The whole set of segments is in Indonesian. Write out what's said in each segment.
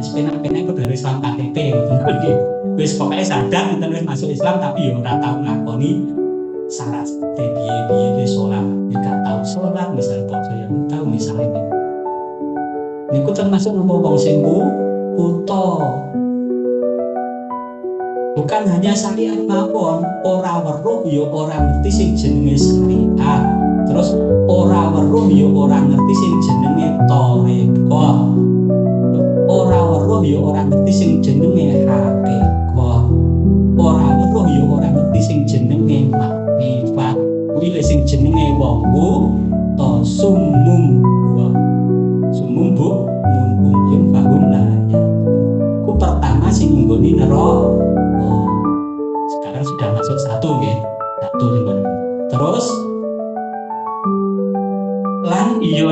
wis penak-penak kudu Islam KTP wis pokoknya sadar kita wis masuk Islam tapi yo ora tau ngakoni syarat piye sholat gak tau sholat misal poso ya tau misalnya niku termasuk nopo wong sing buta. Bukan hanya syariat mawon, ora weruh ya ora ngerti sing jenenge syariat. Terus ora weruh ya ora ngerti sing jenenge thariqah. Ora weruh ya ora ngerti sing jenenge haqiqah. Ora weruh ya ora ngerti sing jenenge makrifat. Kuwi sing jenenge wong buta sumum bu mumpung bahum lah ya. Ku pertama sing nggoni neraka. Sekarang sudah masuk satu ya. Satu teman. Terus lan iya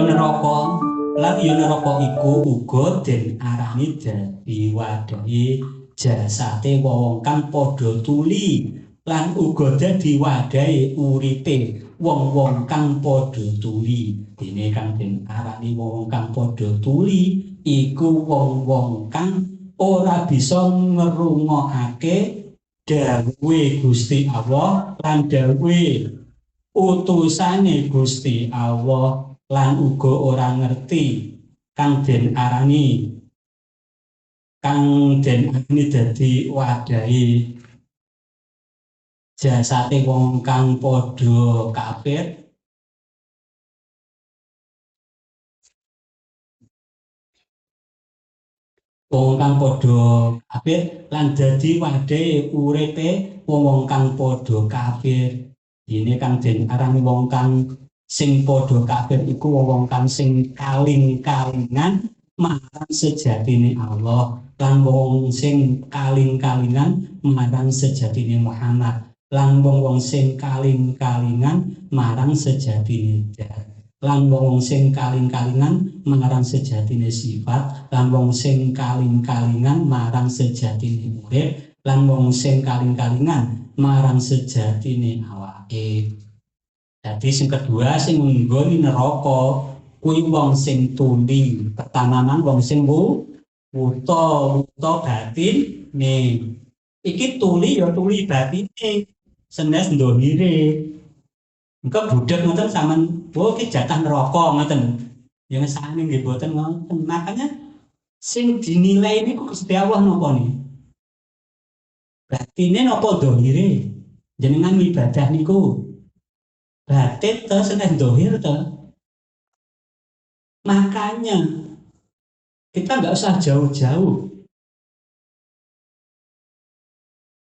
neraka iku uga den arani dadi wadahi jasate wong kang padha tuli lan uga dadi wadahi uripe wong-wong kang padha tuli. Dene kang den arani wong kang padha tuli iku wong-wong kang ora bisa ngrungokake dawuhe Gusti Allah lan dawuhe utusane Gusti Allah lan uga ora ngerti kang den arani dadi wadahi jasate wong kang padha kafir. Wong kang padha kafir lan dadi wadahe uripe wong kang padha kafir. Dene kang den arani wong kang sing padha kafir iku wong kang sing kaling-kalingan marang sejatine Allah lan wong sing kaling-kalingan marang sejatine Muhammad lan wong sing kaling-kalingan marang sejatine zat lan wong sing kaling-kalingan marang sejatine sifat lan wong sing kaling-kalingan marang sejatine urip lan wong sing kaling-kalingan marang sejatine awake. Jadi sing kedua sing nggoni neraka kuwi wong sing tuli. Pertamanan wong sing buta batin nih. Iki tuli ya tuli batine. Senes ndonire. Engko budhek ngoten sampean iki jatah neraka ngoten. Ya sakjane nggih boten ngoten. Makanya sing dinilai niku Gusti Allah napa nih? Batine napa ndonire? Jenengan ibadah niku batin to senes ndohir to. Makanya kita nggak usah jauh-jauh.